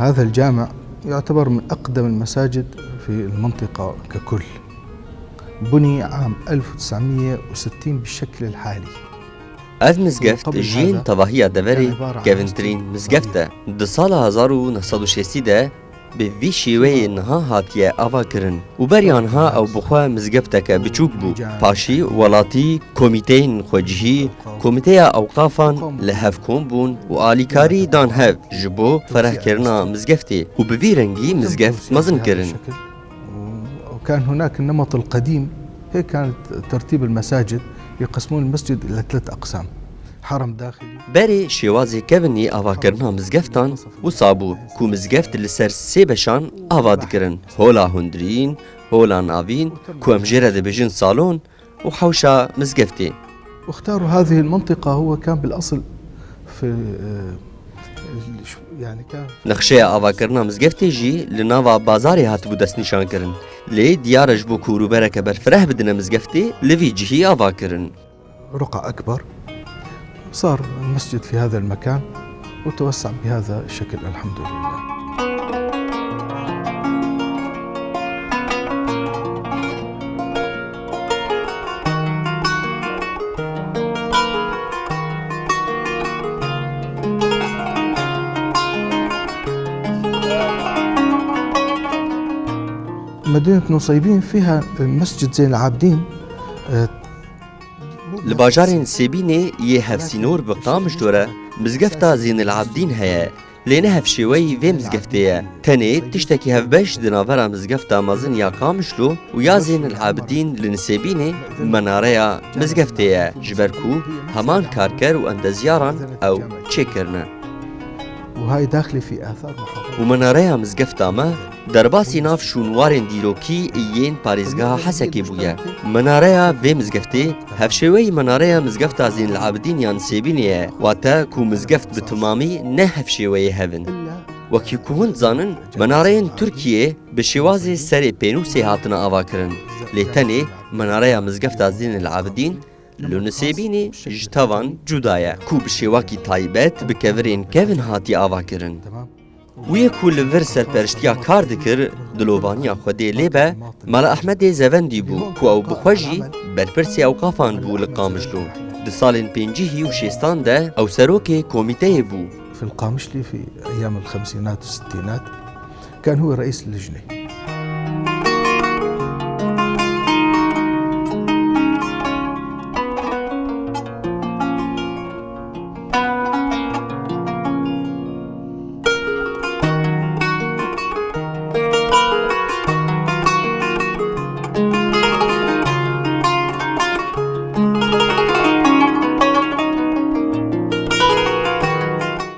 هذا الجامع يعتبر من أقدم المساجد في المنطقة ككل. بني عام 1960 بالشكل الحالي. اف مزگفت جین تواهی دبری گوینترین مزگفته ده سال 1960 به وی شیوه نها هاتیه آوا کرن و بری آنها او بخوا مزگفته که بچوک بو پاشی ولاتی کمیتین خوجهی کمیته اوقافان لحف کن بون و آلیکاری دان هف جبو فرح کرنا مزگفته و به وی رنگی مزگفت مزن کرن. وكان هناك النمط القديم، هيك كانت ترتيب المساجد، يقسمون المسجد إلى 3 أقسام: حرم داخلي. بری شوازی کونی آوا کرنا مزگفتان و صابو کو مزگفت لسر سه بشان آوا دکرن: هولا هندرین، هولا ناوین، کو امجره دبجن صالون و حوشا مزگفتی. واختاروا هذه المنطقة، هو كان بالأصل في يعني كان نقشه آوا کرنا مزگفتی جی لناوا بازاری هات بو دست نشان کرن لی دیارش بو کورو برکه برفره بدن مزگفتی لوی جهی آوا کرن. رقعة أكبر، صار المسجد في هذا المكان وتوسع بهذا الشكل الحمد لله. مدينة نصيبين فيها مسجد زين العابدين. لباجارين سيبيني يهفسينور بقامش دورة مزگفتا زين العابدين هيا لين هفشوي في مزگفتيا تاني تشتكي هفبش دنافرا مزگفتا مازن يا قامشلو ويا زين العابدين لنسيبيني مناريا مزگفتيا جبركو همان كاركر واندزياران او تشيكرنا. وهاي داخلة في آثار محافظة. ومناريا مزگفتا ما درباسي ناف شونوارن ديروكي ايين باريزگاه حسكي بويا. مناريا في مزگفتي هفشوي مناريا مزگفتا زين العابدين يان سيبينيه واتا كو مزگفت بتمامي نه هفشوي هفن. وكي كوهن زانن منارين تركيا بشوازي سري بينوسي هاتنا آواكرن ليتاني مناريا مزگفتا زين العابدين لونسيبيني جتاوان جودايا كو بشواكي تايبت بكفرين كيفن هاتي آواكرن. ویکو لور سرپرشتیا کار دکر دلوبانیا خودی لیبه مال احمد زوندی بو کو او بخوجی برپرسی اوقافان بو لقامشلو د سالن 50 و 60 ده او سروکی کمیته بو. في القامشلي في أيام الخمسينات والستينات كان هو رئيس اللجنة.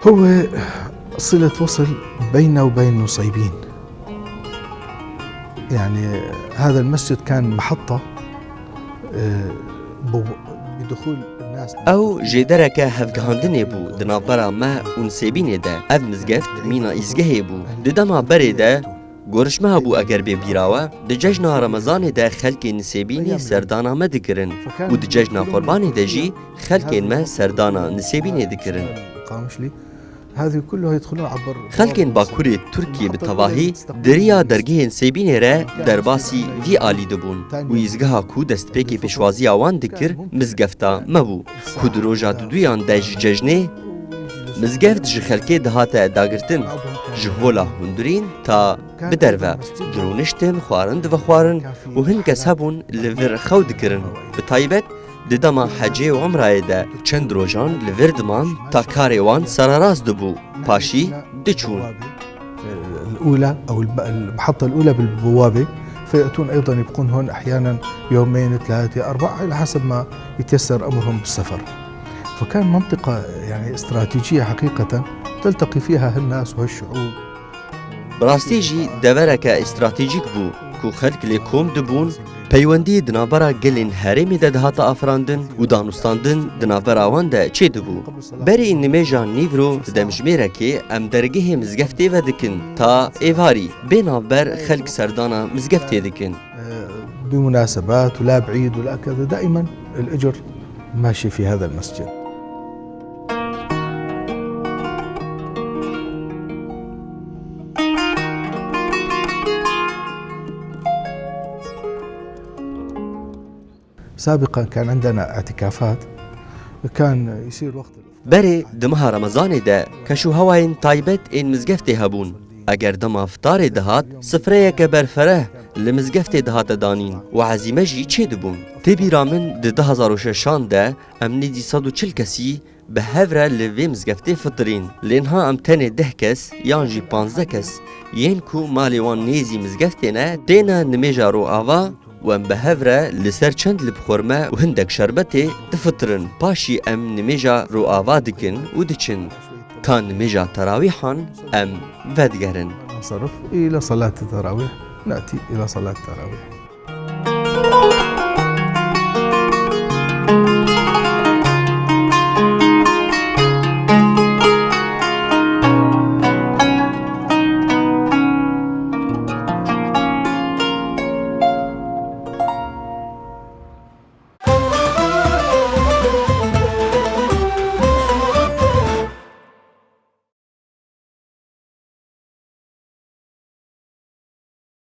هو صلة وصل بيننا وبين نصيبين. يعني هذا المسجد كان محطة بدخول الناس. او جدرك هفگهاندنه بو دنابرا ما ونسيبينه ده اف مزگفت مينا ازگه بو ددما بره ده گورشمه بو اگر به بیراوه د جشن رمضان ده خلک نسيبيني سردانا ما دکرن و د جشن قربان ده جي خلک ما سردانا نسيبيني دکرن. هذه كلها يدخلون عبر خلکن باکوری ترکیه به تواهی دریا درگه سیبینه را درباسی وی آلی دبون و ایزگاه کو دست پیکی پیشوازی آوان دکر مزگفتا مبو کو دروجا دودویان دج ججنه مزگفت جه خلکه دهاته داگرتن جهولا هندرین تا بدروا درونشتن خوارند و خوارن و هنکس هبون لور خو دکرن به تایبت ددما حجه و عمره ده چند روزان لوردمان تا کاروان سراراز دبو پاشی دچون. الأولى أو المحطة الأولى بالبوابة، فيأتون أيضا يبقون هون أحيانا يومين 3 4 على حسب ما يتيسر أمرهم بالسفر. فكان منطقة يعني استراتيجية حقيقة تلتقي فيها الناس وهالشعوب. براستيجي دورك استراتيجيك بو كو خلق لكم دبون پیوندی دنابرا گلین هرمی ده هاتا افراندن و دانستاندن دنابرا وان ده چه دبو بری این نمیجان نیورو دمجمیره که ام درگه مزگفته و دکن تا ایواری بینابر خلق سردانا مزگفته دکن بمناسبات ولا بعيد ولا كذا. دائما الأجر ماشي في هذا المسجد. سابقا كان عندنا اعتكافات، كان يصير وقت بري دمها رمضان ده كشو هواين تايبت ان مزگفته هبون. اگر دم افطار دهات سفره که برفره لمزگفته دهات دانین و عزیمه جی چه دبون. تبی رامن ده 2006 ده امنی دی 140 کسی به هفره لوی مزگفته فطرین. لینها ام تنه 10 کس یان جی 15 کس ین کو مالی وان نیزی مزگفته نه دینا نمیجا رو آوا و ام به هفره لسر چند لبخورمه و هندک شربته دفطرن پاشی ام نمیجا رو آوا دکن و دچن. تان نمیجا تراویحان ام ودگرن. ننصرف إلى صلاة التراويح، نأتي إلى صلاة التراويح.